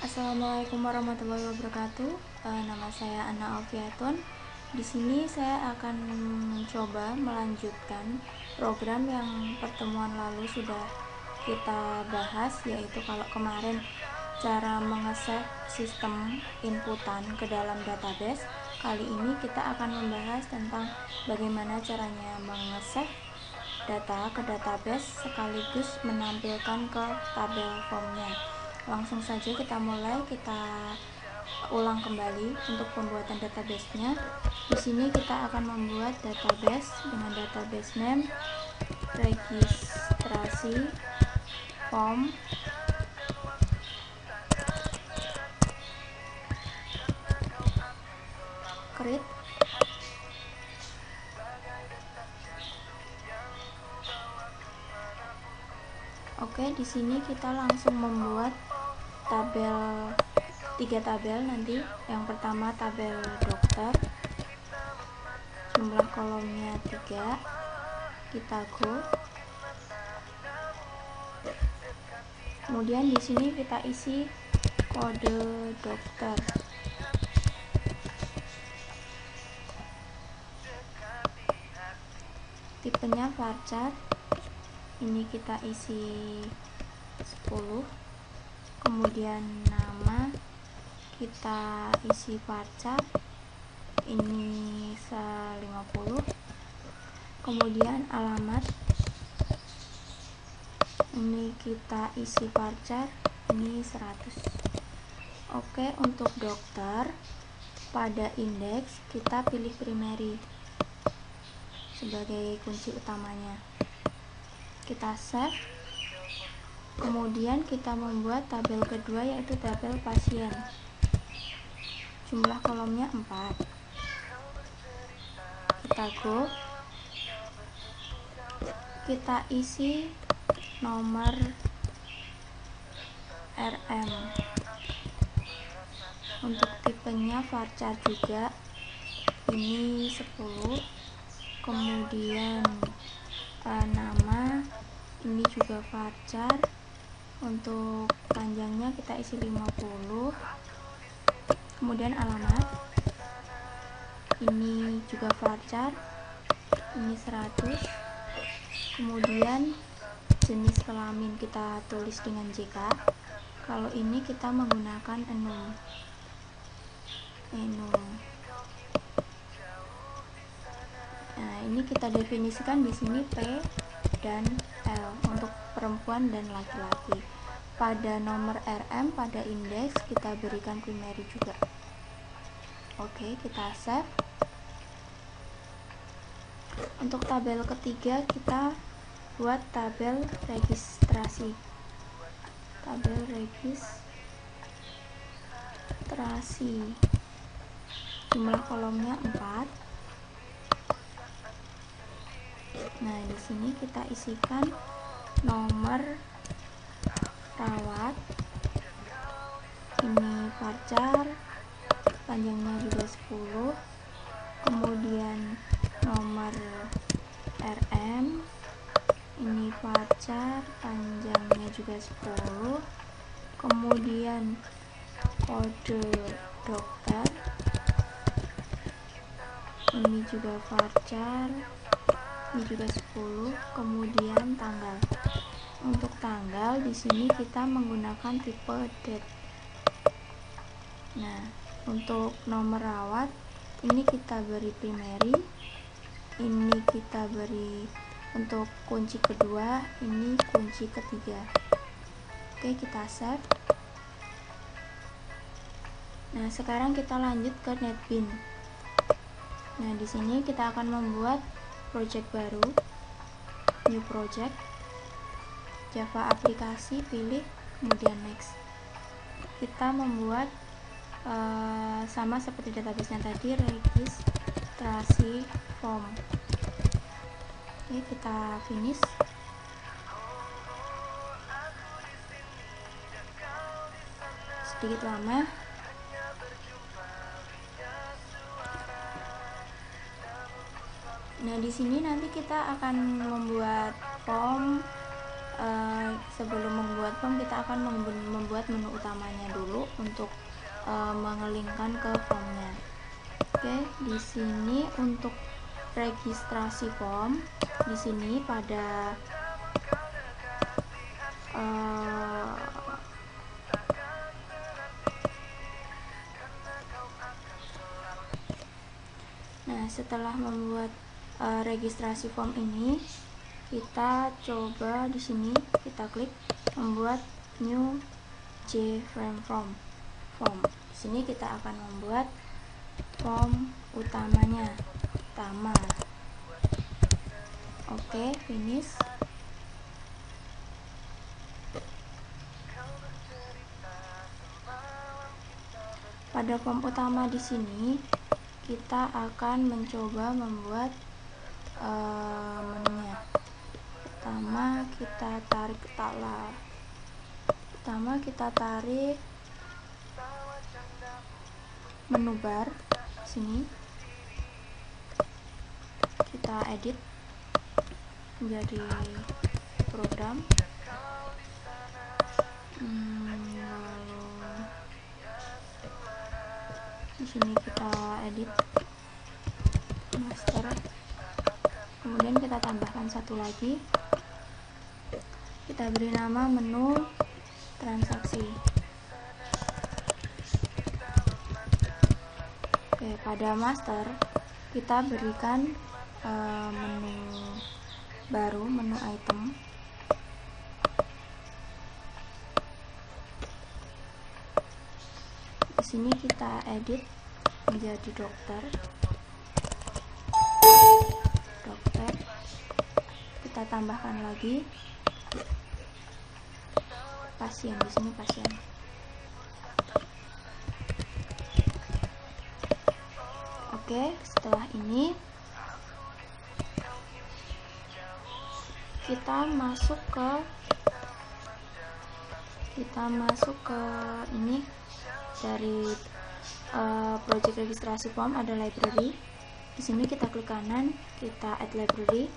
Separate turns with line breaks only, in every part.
Assalamualaikum warahmatullahi wabarakatuh. Nama saya Ana Alfiatun. Di sini saya akan mencoba melanjutkan program yang pertemuan lalu sudah kita bahas, yaitu kalau kemarin cara mengeset sistem inputan ke dalam database. Kali ini kita akan membahas tentang bagaimana caranya mengeset data ke database sekaligus menampilkan ke tabel formnya. Langsung saja kita mulai, kita ulang kembali untuk pembuatan database-nya. Di sini kita akan membuat database dengan database name, registrasi, form, create. Oke, di sini kita langsung membuat tiga tabel nanti. Yang pertama tabel dokter, jumlah kolomnya 3. Kita go. Kemudian di sini kita isi kode dokter. Tipenya varchar. Ini kita isi 10. Kemudian nama kita isi varchar, ini 50. Kemudian alamat ini kita isi varchar, ini 100. Oke, untuk dokter pada indeks kita pilih primary sebagai kunci utamanya. Kita save. Kemudian kita membuat tabel kedua, yaitu tabel pasien. Jumlah kolomnya 4. Kita go. Kita isi nomor RM. Untuk tipenya varchar juga, ini 10. Kemudian nama ini juga varchar. Untuk panjangnya kita isi 50. Kemudian alamat ini juga varchar, ini 100. Kemudian jenis kelamin kita tulis dengan JK. Kalau ini kita menggunakan enum. Nah, ini kita definisikan di sini P dan L untuk perempuan dan laki-laki. Pada nomor RM pada indeks kita berikan primary juga. Oke, kita save. Untuk tabel ketiga kita buat tabel registrasi. Tabel registrasi. Jumlah kolomnya 4. Nah, di sini kita isikan nomor rawat, ini varchar, panjangnya juga 10. Kemudian nomor RM, ini varchar, panjangnya juga 10. Kemudian kode dokter, ini juga varchar, ini juga 10. Kemudian tanggal. Untuk tanggal di sini kita menggunakan tipe date. Nah, untuk nomor rawat ini kita beri primary, ini kita beri untuk kunci kedua, ini kunci ketiga. Oke, kita save. Nah, sekarang kita lanjut ke NetBeans. Nah, di sini kita akan membuat project baru, new project, Java aplikasi, pilih, kemudian next. Kita membuat sama seperti database-nya tadi, registrasi form. Oke, kita finish. Sedikit lama. Nah, di sini nanti kita akan membuat form sebelum membuat form kita akan membuat menu utamanya dulu untuk mengelingkan ke formnya. Oke, di sini untuk registrasi form, di sini pada nah, setelah membuat registrasi form ini, kita coba di sini kita klik membuat new JFrame form. Di sini kita akan membuat form utamanya, utama. Oke, finish. Pada form utama di sini kita akan mencoba membuat menunya. Pertama kita tarik menu bar sini, kita edit menjadi program, lalu di sini kita edit master, kemudian kita tambahkan satu lagi, kita beri nama menu transaksi. Oke, pada master kita berikan menu baru, menu item. Di sini kita edit menjadi dokter. Kita tambahkan lagi pasien, di sini pasien. Oke, setelah ini kita masuk ke ini dari project registrasi form, ada library. Di sini kita klik kanan, kita add library.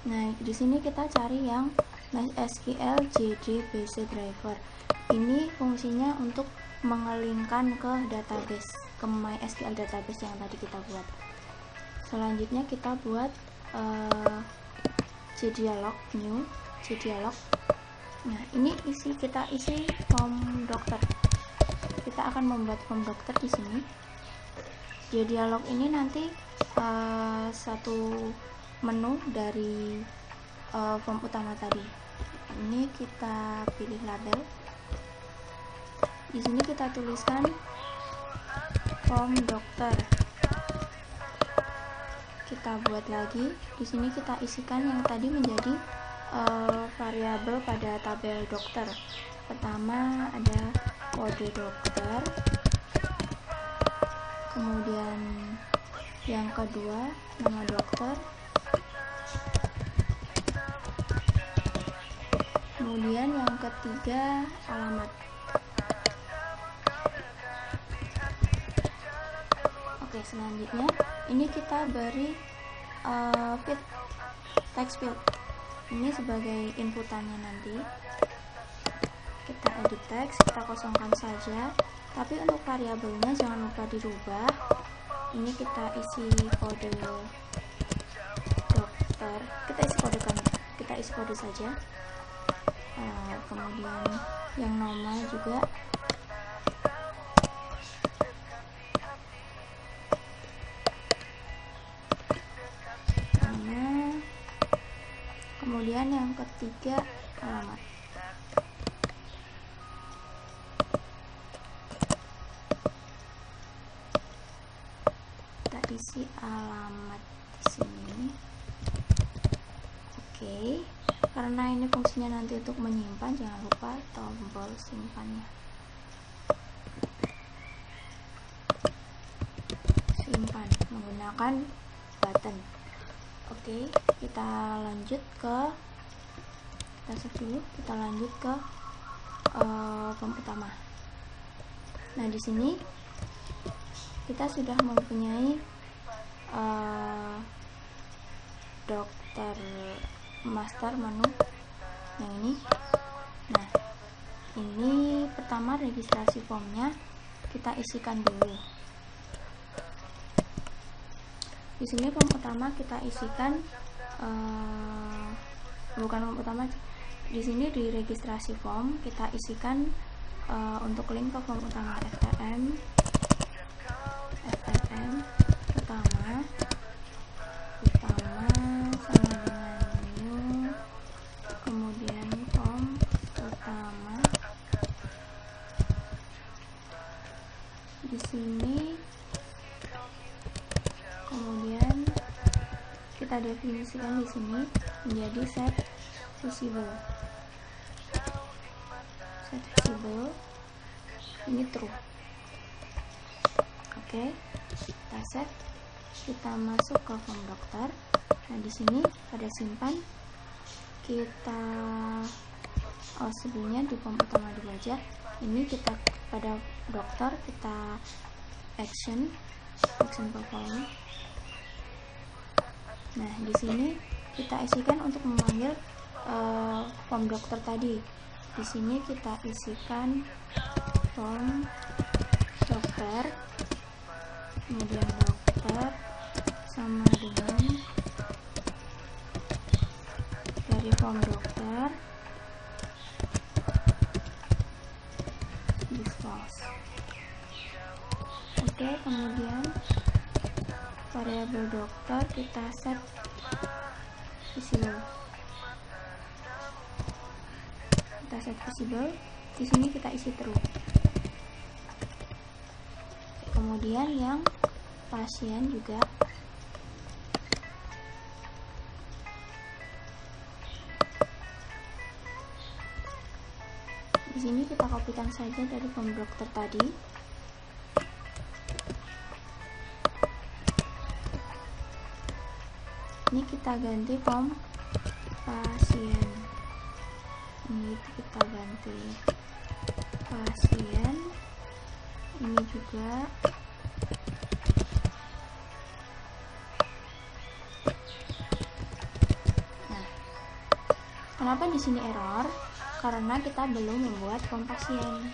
Nah, di sini kita cari yang MySQL JDBC driver. Ini fungsinya untuk mengelingkan ke database, ke MySQL database yang tadi kita buat. Selanjutnya kita buat JDialog, new JDialog. Nah, ini kita isi form dokter. Kita akan membuat form dokter di sini. JDialog ini nanti satu menu dari form utama tadi. Ini kita pilih label. Di sini kita tuliskan form dokter. Kita buat lagi. Di sini kita isikan yang tadi menjadi variabel pada tabel dokter. Pertama ada kode dokter. Kemudian yang kedua nama dokter. Kemudian yang ketiga alamat. Oke, selanjutnya ini kita beri field, text field. Ini sebagai inputannya nanti. Kita edit teks, kita kosongkan saja. Tapi untuk variabelnya jangan lupa dirubah. Ini kita isi kode dokter. Kita isi kode saja. Kemudian yang normal juga. Kemudian yang ketiga alamat. Kita isi alamat di sini. Oke, karena ini fungsinya nanti untuk menyimpan, jangan lupa tombol simpannya. Simpan menggunakan button. Oke, kita lanjut ke form utama. Nah, di sini kita sudah mempunyai dokter master menu yang ini. Nah, ini pertama registrasi formnya kita isikan dulu. Di sini form utama kita isikan bukan form utama, di sini di registrasi form kita isikan untuk link ke form utama FTM utama sama dengan new, kemudian form utama. Di sini kemudian kita definisikan di sini menjadi set visible. Set visible ini true. Oke, kita set, kita masuk ke form dokter. Nah, di sini pada simpan kita sebelumnya di form utama dulu aja. Ini kita pada dokter kita action perform. Nah, di sini kita isikan untuk memanggil form dokter tadi. Di sini kita isikan form dokter, kemudian dokter sama dengan dari form dokter disclose. Oke, kemudian variabel dokter kita set visible. Kita set visible. Di sini kita isi true. Kemudian yang pasien juga di sini kita kopikan saja dari form dokter tadi. Ini kita ganti form pasien. Ini kita ganti pasien. Ini juga nah, kenapa di sini error? Karena kita belum membuat form pasien.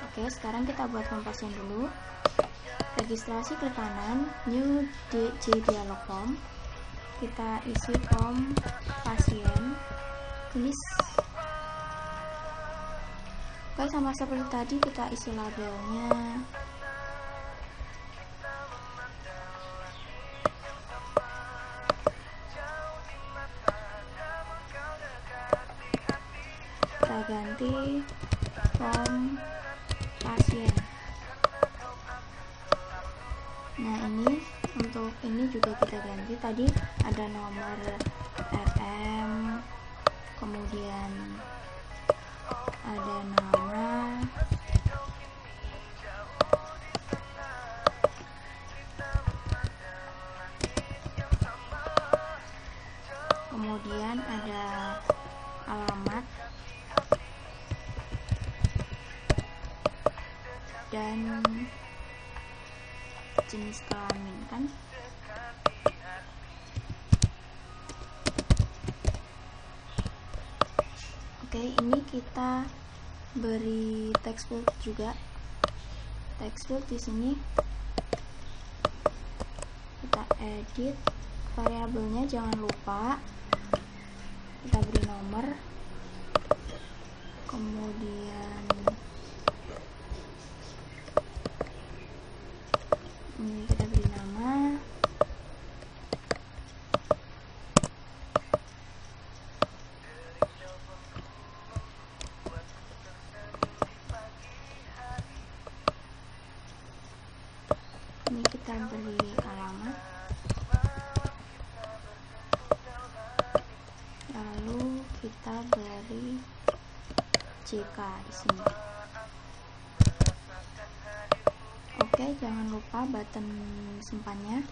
Oke, sekarang kita buat form pasien dulu. Registrasi klik kanan, new dialog form. Kita isi form pasien, tulis. Oke, sama seperti tadi kita isi labelnya. Kita ganti form pasien. Nah, ini untuk ini juga kita ganti. Tadi ada nomor RM, kemudian ada nama, kemudian ada alamat dan jenis kelamin, kan? Oke, ini kita beri text field juga. Text field di sini kita edit variabelnya, jangan lupa kita beri nomor, kemudian ini kita beri nama, ini kita beri alamat, lalu kita beri JK di sini. Oke, jangan lupa button simpannya.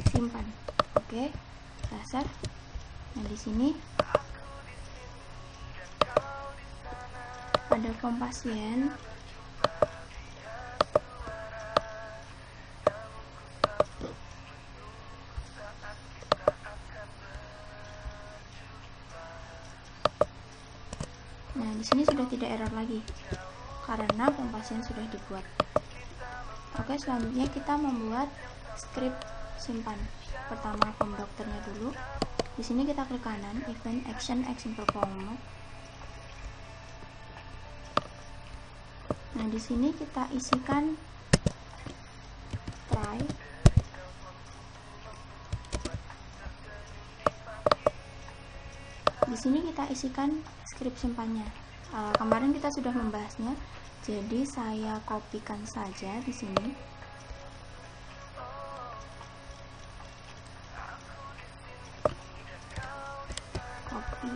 Simpan. Oke, kita save. Nah, di sini pada form pasien di sini sudah tidak error lagi karena form pasien sudah dibuat. Oke, selanjutnya kita membuat script simpan. Pertama form dokternya dulu. Di sini kita klik kanan, event action performer. Nah, di sini kita isikan try. Di sini kita isikan script simpannya. Kemarin kita sudah membahasnya, jadi saya kopikan saja di sini. Copy,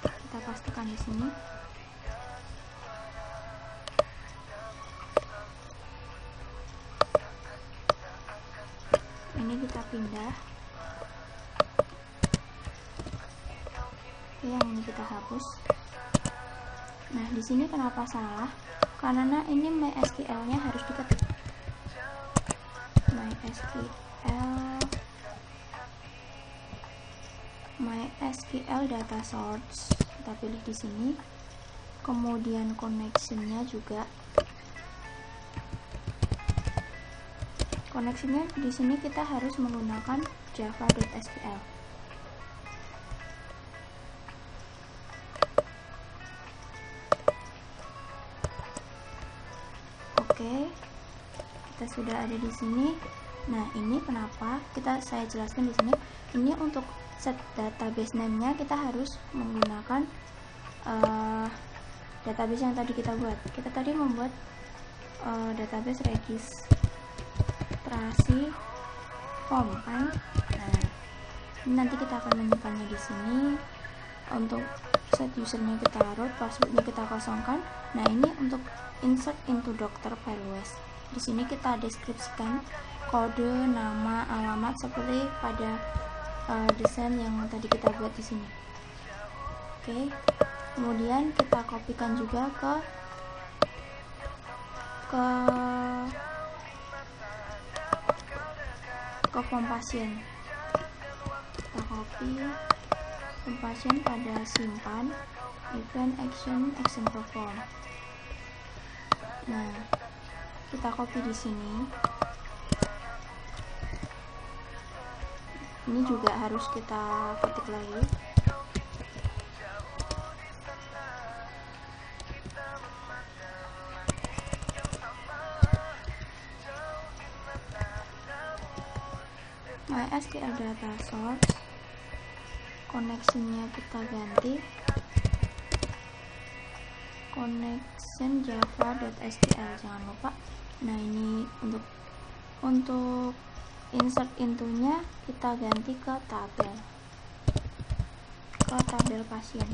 kita pastikan di sini. Ini kita pindah. Oke, yang ini kita hapus. Nah, di sini kenapa salah? Karena ini MySQL-nya harus diketik. MySQL data source kita pilih di sini. Kemudian connection-nya juga. Koneksinya di sini kita harus menggunakan java.sql. Oke, kita sudah ada di sini. Nah, ini kenapa saya jelaskan di sini. Ini untuk set database name-nya kita harus menggunakan database yang tadi kita buat. Kita tadi membuat database registrasi form kan. Nah, ini nanti kita akan menyimpannya di sini. Untuk set usernya kita root, passwordnya kita kosongkan. Nah, ini untuk insert into doctor file WS. Di sini kita deskripsikan kode, nama, alamat seperti pada desain yang tadi kita buat di sini. Oke. Kemudian kita kopikan juga ke form pasien. Kita copy form pasien pada simpan event action perform. Nah, kita copy di sini. Ini juga harus kita ketik lagi. MySQL data source, connection-nya kita ganti connection java.sql, jangan lupa. Nah, ini untuk insert into-nya kita ganti ke tabel pasien.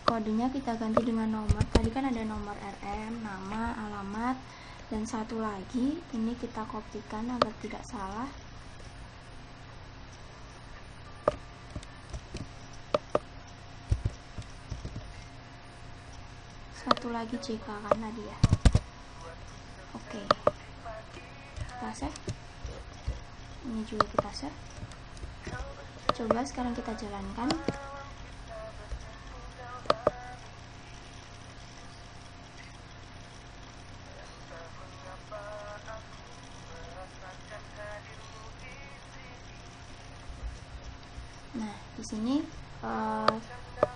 Kodenya kita ganti dengan nomor. Tadi kan ada nomor RM, nama, alamat, dan satu lagi ini kita kopikan agar tidak salah. Satu lagi JK kan tadi ya. Oke, kita save. Ini juga kita save. Coba sekarang kita jalankan. Nah, di sini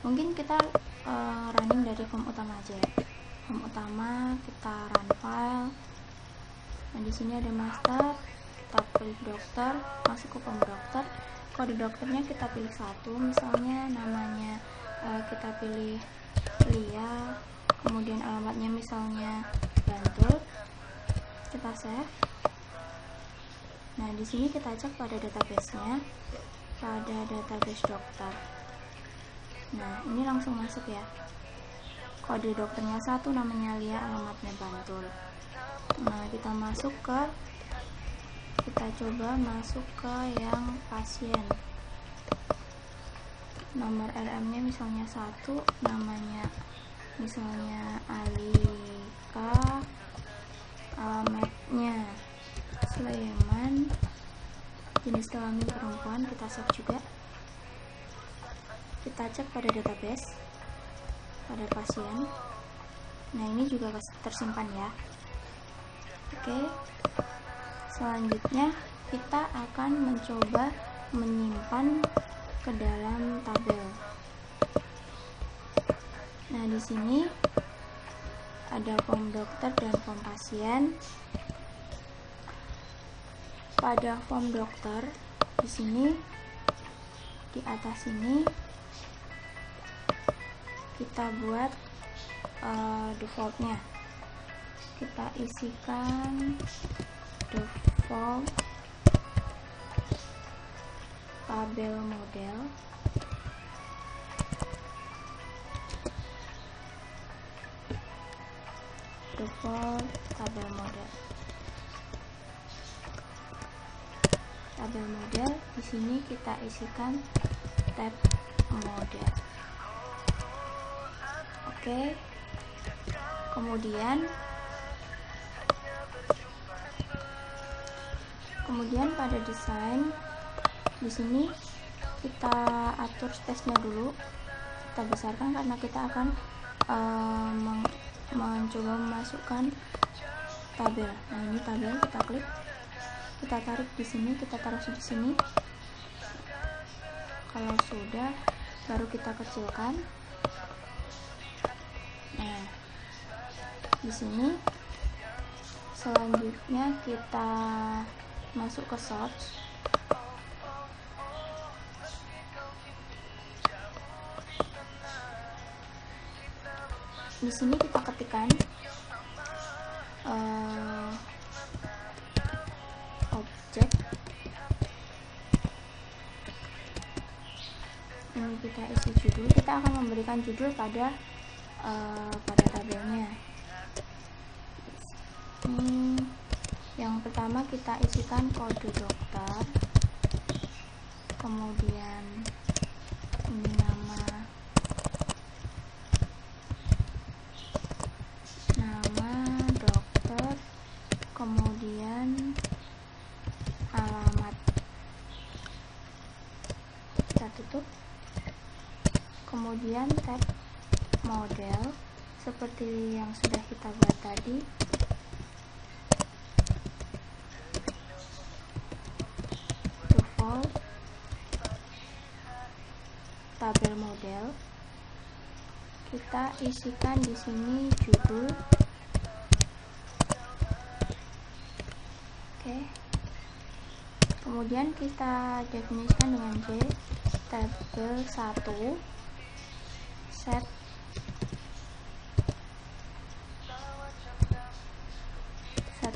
mungkin kita running dari form utama aja ya. Form utama kita run file. Nah, di sini ada master, kita pilih dokter, masuk ke form dokter. Kode dokternya kita pilih satu, misalnya namanya kita pilih Lia, kemudian alamatnya misalnya Bantul. Kita save. Nah, di sini kita cek pada database-nya, pada database dokter. Nah, ini langsung masuk ya. Kode dokternya satu, namanya Lia, alamatnya Bantul. Nah, kita coba masuk ke yang pasien. Nomor RM-nya misalnya 1, namanya misalnya Alika, alamatnya Sleman, jenis kelamin perempuan kita save juga. Kita cek pada database, pada pasien. Nah, ini juga tersimpan ya. Oke, selanjutnya kita akan mencoba menyimpan ke dalam tabel. Nah, di sini ada form dokter dan form pasien. Pada form dokter di sini, di atas ini kita buat defaultnya. Kita isikan default tabel model. Default tabel model. Tabel model di sini kita isikan tab model. Oke. Kemudian pada desain di sini kita atur space-nya dulu. Kita besarkan karena kita akan mencoba memasukkan tabel. Nah, ini tabel, kita klik, kita tarik di sini, kita taruh di sini. Kalau sudah, baru kita kecilkan. Nah, di sini selanjutnya kita masuk ke search. Di sini kita ketikkan objek. Ini kita isi judul. Kita akan memberikan judul pada tabelnya. Yang pertama kita isikan kode dokter, kemudian ini nama dokter, kemudian alamat. Kita tutup. Kemudian tab model seperti yang sudah kita buat tadi. Default tabel model. Kita isikan di sini judul. Oke. Kemudian kita definisikan dengan J, tabel 1 set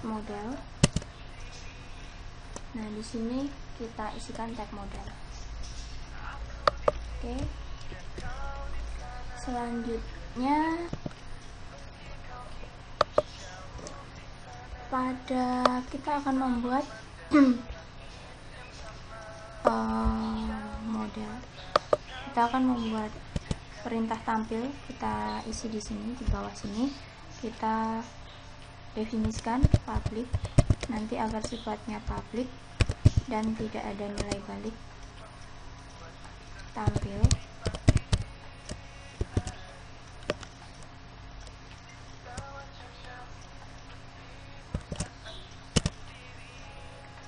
model. Nah, di sini kita isikan tag model. Oke. Selanjutnya kita akan membuat model. Kita akan membuat perintah tampil. Kita isi di sini, di bawah sini kita definisikan public, nanti agar sifatnya public dan tidak ada nilai balik. Tampil.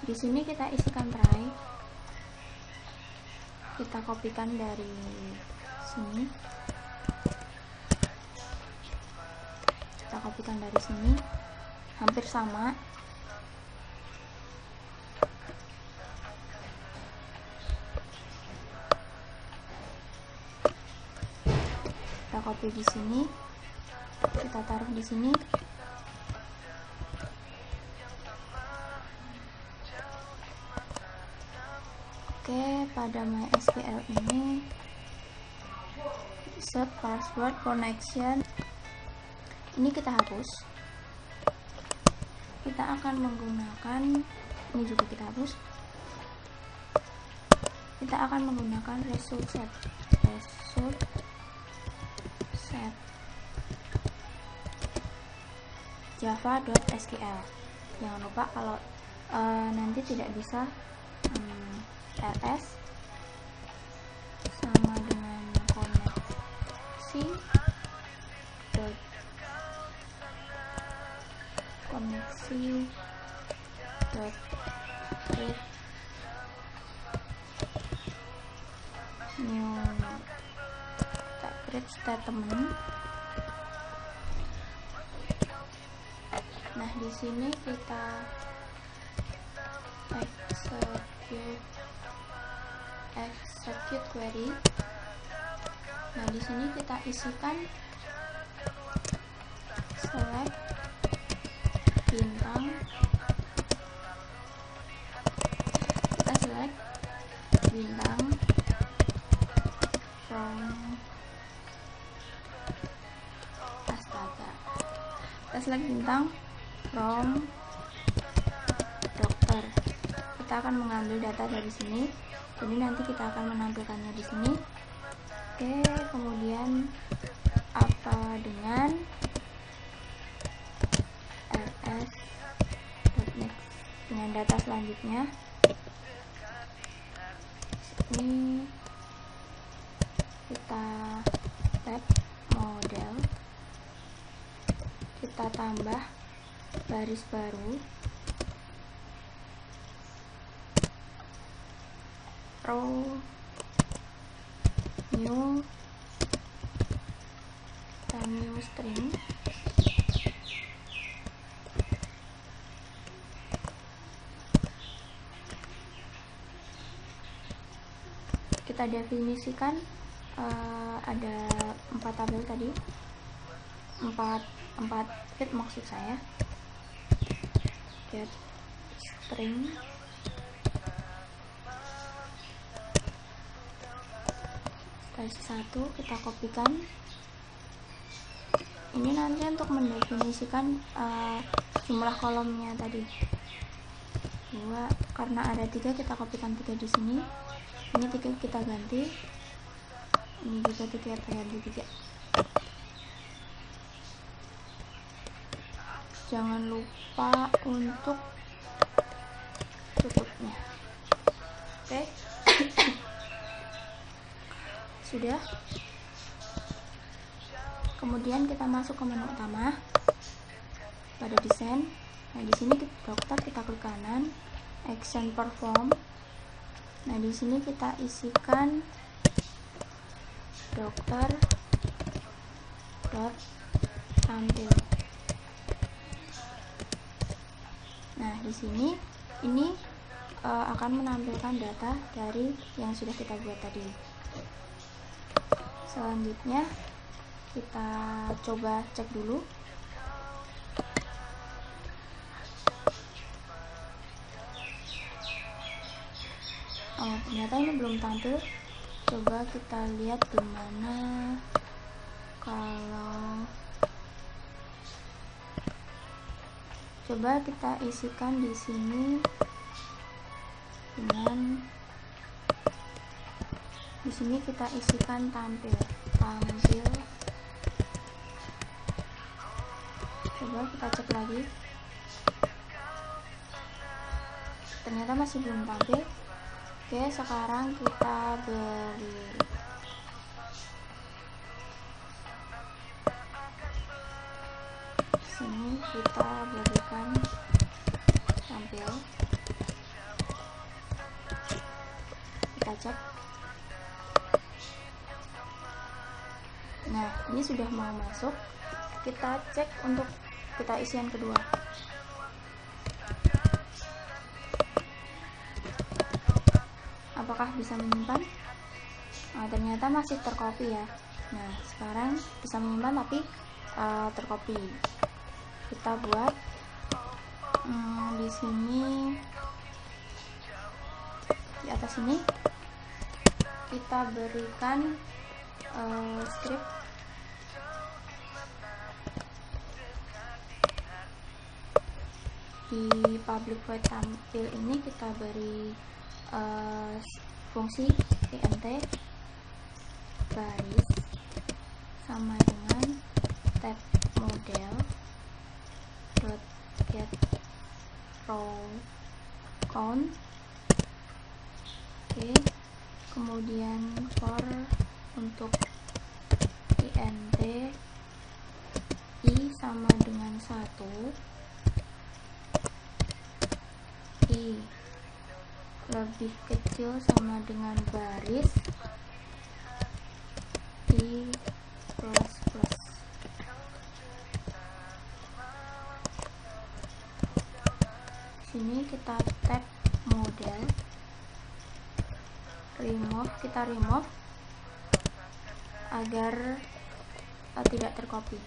Di sini kita isikan try. Kita kopikan dari sini. Kita kopikan dari sini. Hampir sama. Kita copy di sini. Kita taruh di sini. Oke, pada MySQL ini set password connection ini kita hapus. Kita akan menggunakan ini juga kita hapus. Kita akan menggunakan result set java.sql. Jangan lupa kalau nanti tidak bisa ls sama dengan koneksi dot create new create statement. Nah, di sini kita execute query. Nah, di sini kita isikan select bintang, kita select bintang from astaga, kita select bintang from dokter. Kita akan mengambil data dari sini, jadi nanti kita akan menampilkannya di sini. Oke, kemudian apa dengan ls.next dengan data selanjutnya. Ini kita tab model, kita tambah baris baru, row new, kita new string, kita definisikan ada 4 tabel tadi, 4 get maksud saya, get string, setelah 1 kita kopikan. Ini nanti untuk mendefinisikan jumlah kolomnya tadi 2, karena ada 3 kita kopikan 3 di sini. Ini 3 kita ganti, ini juga 3 kita ganti 3. Jangan lupa untuk tutupnya. Oke. Sudah. Kemudian kita masuk ke menu utama pada desain. Nah, di sini dokter kita klik kanan, action perform. Nah, di sini kita isikan dokter dot tampil. Nah, di sini ini akan menampilkan data dari yang sudah kita buat tadi. Selanjutnya kita coba cek dulu. Oh, ternyata ini belum tampil. Coba kita lihat gimana kalau coba kita isikan di sini dengan di sini kita isikan tampil. Coba kita cek lagi. Ternyata masih belum tampil. Oke, sekarang kita beri sini, kita berikan tampil. Kita cek. Nah, ini sudah mau masuk. Kita cek untuk kita isi yang kedua. Apakah bisa menyimpan? Nah, ternyata masih tercopy ya. Nah, sekarang bisa menyimpan tapi tercopy. Kita buat di sini, di atas ini kita berikan script di public void tampil ini. Kita beri fungsi int baris sama dengan tab model dot get row count kemudian for untuk int i sama dengan 1, i lebih kecil sama dengan baris, i plus plus. Sini kita tag model, kita remove agar tidak tercopy.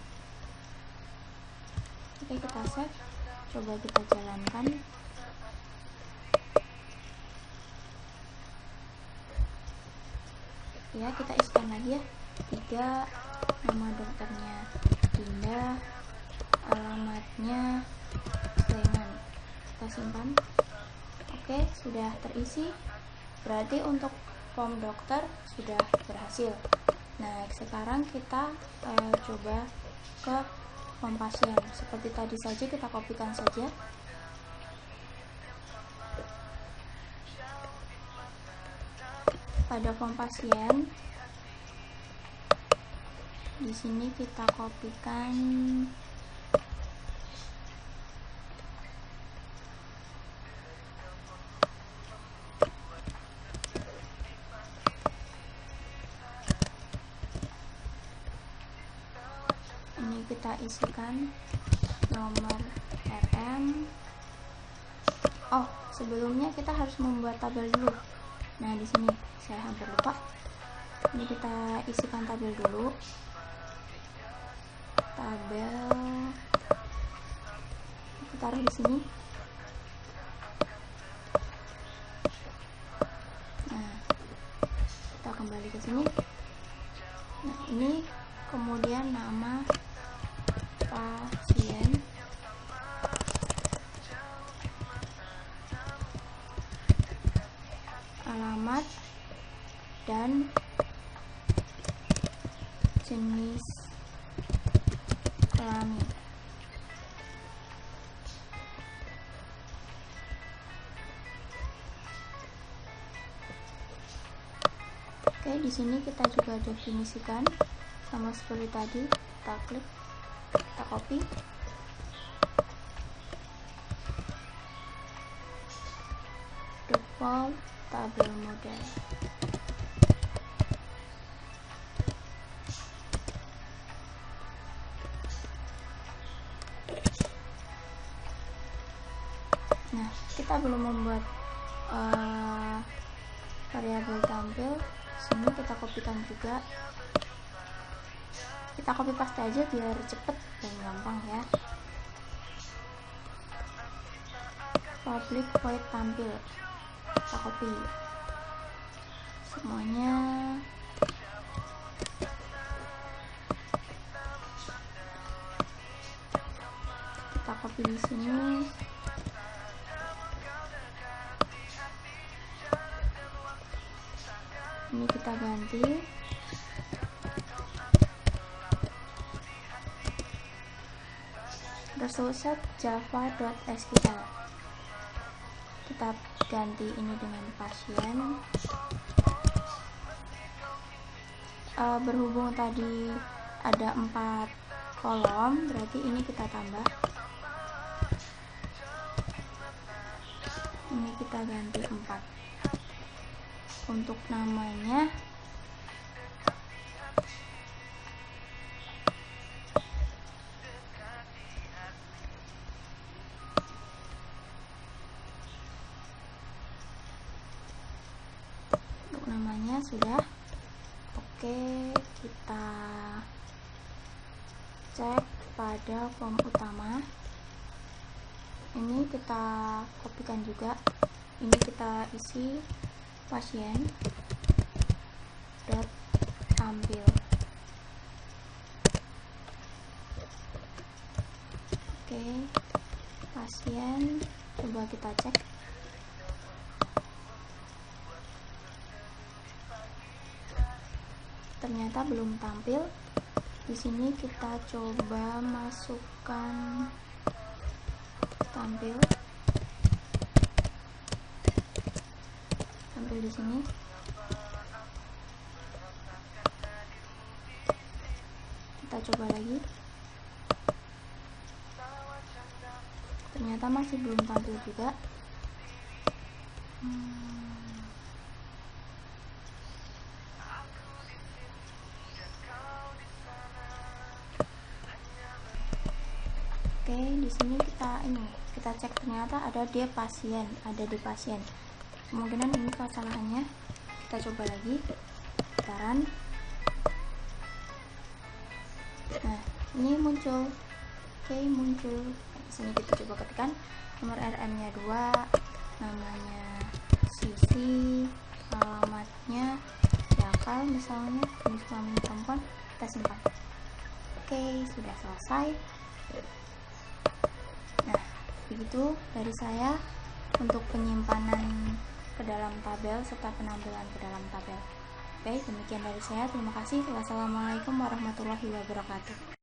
Oke, kita save, coba kita jalankan. Ya, kita isikan lagi ya. 3, nama dokternya Dinda, alamatnya Sleman. Kita simpan. Oke, sudah terisi. Berarti untuk form dokter sudah berhasil. Nah, sekarang kita coba ke form pasien. Seperti tadi saja, kita kopikan saja. Pada form pasien, di sini kita kopikan ini, kita isikan nomor RM. Oh, sebelumnya kita harus membuat tabel dulu. Nah, di sini saya hampir lupa. Ini kita isikan tabel dulu. Tabel kita taruh di sini. Nah, kita kembali ke sini. Nah, ini kemudian nama pasien, alamat, dan jenis kelamin. Oke, di sini kita juga definisikan sama seperti tadi. Kita klik, kita copy. Default tabel model. Nah, kita belum membuat variabel tampil. Sini kita kopikan juga. Kita copy paste aja biar cepet dan gampang ya. Public void tampil, kita copy semuanya. Kita copy di sini. Ini kita ganti. Result java.sql. Kita ganti ini dengan pasien. Berhubung tadi ada 4 kolom, berarti ini kita tambah. Ini kita ganti 4. Untuk namanya sudah. Oke, kita cek pada form utama. Ini kita kopikan juga. Ini kita isi pasien dot tampil. Oke, pasien, coba kita cek. Ternyata belum tampil. Di sini kita coba masukkan tampil tampil di sini. Kita coba lagi. Ternyata masih belum tampil juga. Oke, di sini kita cek, ternyata ada di pasien. Kemungkinan ini kesalahannya. Kita coba lagi. Putaran. Nah, ini muncul. Oke, muncul. Di sini kita coba ketikkan nomor RM-nya 2, namanya Sisi, alamatnya Yakal misalnya, jenis kelamin perempuan, kita simpan. Oke, sudah selesai. Nah, begitu dari saya untuk penyimpanan ke dalam tabel serta penampilan ke dalam tabel. Oke, demikian dari saya. Terima kasih. Wassalamualaikum warahmatullahi wabarakatuh.